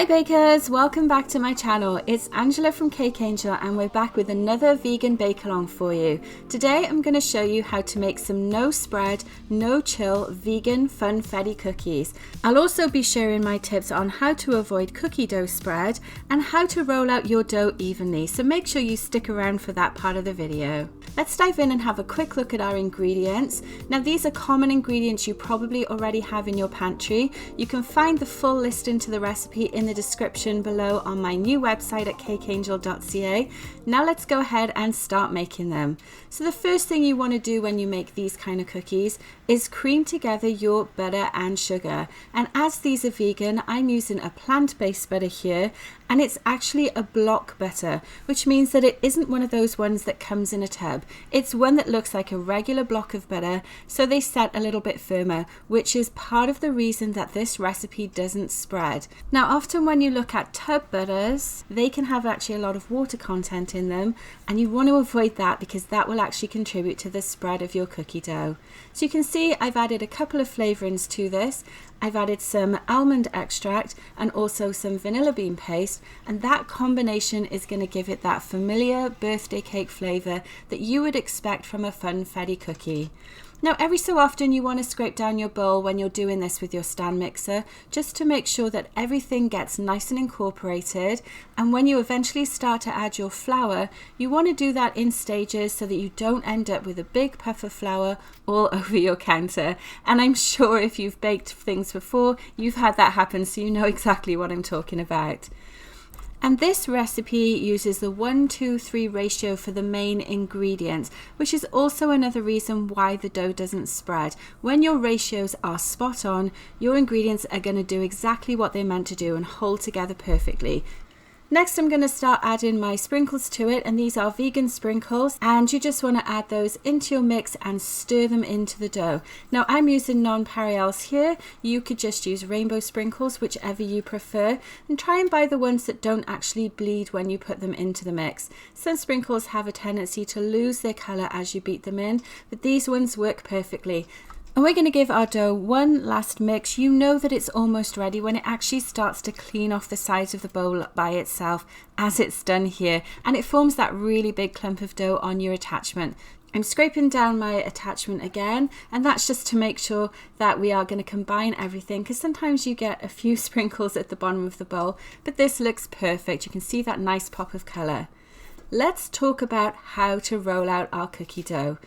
Hi bakers, welcome back to my channel. It's Angela from Cake Angel and we're back with another vegan bake along for you. Today I'm going to show you how to make some no spread, no chill vegan funfetti cookies. I'll also be sharing my tips on how to avoid cookie dough spread and how to roll out your dough evenly, so make sure you stick around for that part of the video. Let's dive in and have a quick look at our ingredients. Now these are common ingredients you probably already have in your pantry. You can find the full listing to the recipe in the description below on my new website at cakeangel.ca. Now let's go ahead and start making them. So the first thing you want to do when you make these kind of cookies is cream together your butter and sugar. And as these are vegan, I'm using a plant-based butter here, and it's actually a block butter, which means that it isn't one of those ones that comes in a tub. It's one that looks like a regular block of butter, so they set a little bit firmer, which is part of the reason that this recipe doesn't spread. Now often when you look at tub butters, they can have actually a lot of water content in them, and you want to avoid that because that will actually contribute to the spread of your cookie dough. So you can see I've added a couple of flavorings to this. I've added some almond extract and also some vanilla bean paste, and that combination is going to give it that familiar birthday cake flavor that you would expect from a funfetti cookie. Now every so often you want to scrape down your bowl when you're doing this with your stand mixer, just to make sure that everything gets nice and incorporated, and when you eventually start to add your flour, you want to do that in stages so that you don't end up with a big puff of flour all over your counter. And I'm sure if you've baked things before, you've had that happen, so you know exactly what I'm talking about. And this recipe uses the 1-2-3 ratio for the main ingredients, which is also another reason why the dough doesn't spread. When your ratios are spot on, your ingredients are going to do exactly what they're meant to do and hold together perfectly. Next, I'm going to start adding my sprinkles to it, and these are vegan sprinkles, and you just want to add those into your mix and stir them into the dough. Now I'm using nonpareils here. You could just use rainbow sprinkles, whichever you prefer, and try and buy the ones that don't actually bleed when you put them into the mix. Some sprinkles have a tendency to lose their color as you beat them in, but these ones work perfectly. And we're going to give our dough one last mix. You know that it's almost ready when it actually starts to clean off the sides of the bowl by itself, as it's done here, and it forms that really big clump of dough on your attachment. I'm scraping down my attachment again, and that's just to make sure that we are going to combine everything, because sometimes you get a few sprinkles at the bottom of the bowl, but this looks perfect. You can see that nice pop of color. Let's talk about how to roll out our cookie dough.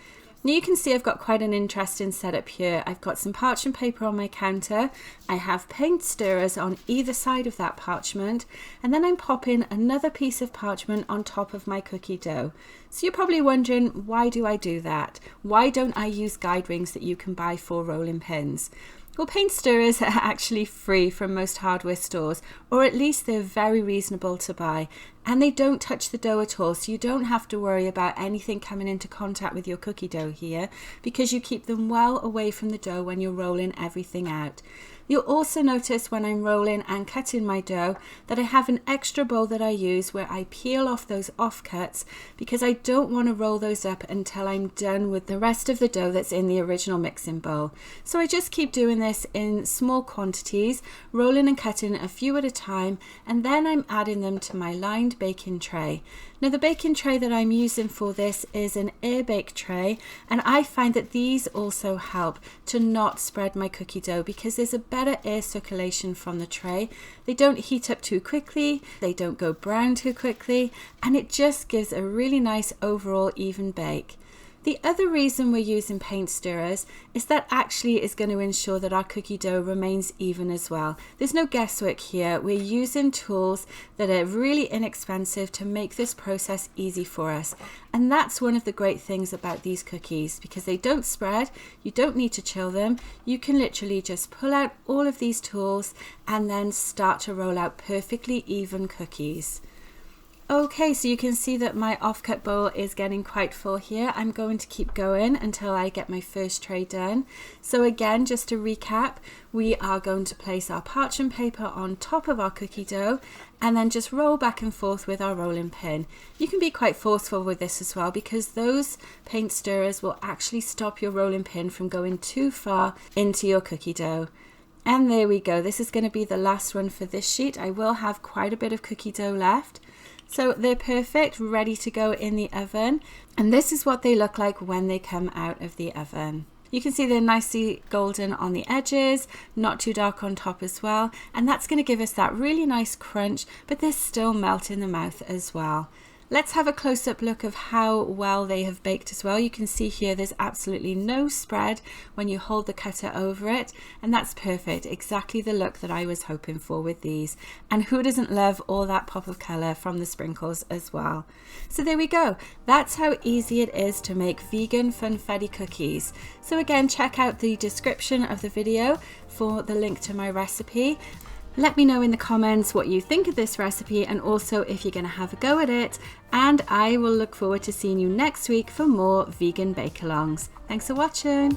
Now you can see I've got quite an interesting setup here. I've got some parchment paper on my counter. I have paint stirrers on either side of that parchment, and then I'm popping another piece of parchment on top of my cookie dough. So you're probably wondering, why do I do that? Why don't I use guide rings that you can buy for rolling pins? Well, paint stirrers are actually free from most hardware stores, or at least they're very reasonable to buy, and they don't touch the dough at all, so you don't have to worry about anything coming into contact with your cookie dough here, because you keep them well away from the dough when you're rolling everything out. You'll also notice when I'm rolling and cutting my dough that I have an extra bowl that I use where I peel off those offcuts, because I don't want to roll those up until I'm done with the rest of the dough that's in the original mixing bowl. So I just keep doing this in small quantities, rolling and cutting a few at a time, and then I'm adding them to my lined baking tray. Now the baking tray that I'm using for this is an air bake tray, and I find that these also help to not spread my cookie dough because there's a better air circulation from the tray. They don't heat up too quickly, they don't go brown too quickly, and it just gives a really nice overall even bake. The other reason we're using paint stirrers is that actually is going to ensure that our cookie dough remains even as well. There's no guesswork here. We're using tools that are really inexpensive to make this process easy for us. And that's one of the great things about these cookies, because they don't spread, you don't need to chill them. You can literally just pull out all of these tools and then start to roll out perfectly even cookies. Okay, so you can see that my offcut bowl is getting quite full here. I'm going to keep going until I get my first tray done. So again, just to recap, we are going to place our parchment paper on top of our cookie dough and then just roll back and forth with our rolling pin. You can be quite forceful with this as well, because those paint stirrers will actually stop your rolling pin from going too far into your cookie dough. And there we go. This is going to be the last one for this sheet. I will have quite a bit of cookie dough left. So they're perfect, ready to go in the oven. And this is what they look like when they come out of the oven. You can see they're nicely golden on the edges, not too dark on top as well. And that's going to give us that really nice crunch, but they still melt in the mouth as well. Let's have a close-up look of how well they have baked as well. You can see here there's absolutely no spread when you hold the cutter over it, and that's perfect, exactly the look that I was hoping for with these. And who doesn't love all that pop of colour from the sprinkles as well? So there we go. That's how easy it is to make vegan funfetti cookies. So again, check out the description of the video for the link to my recipe. Let me know in the comments what you think of this recipe and also if you're going to have a go at it. And I will look forward to seeing you next week for more vegan bake-alongs. Thanks for watching.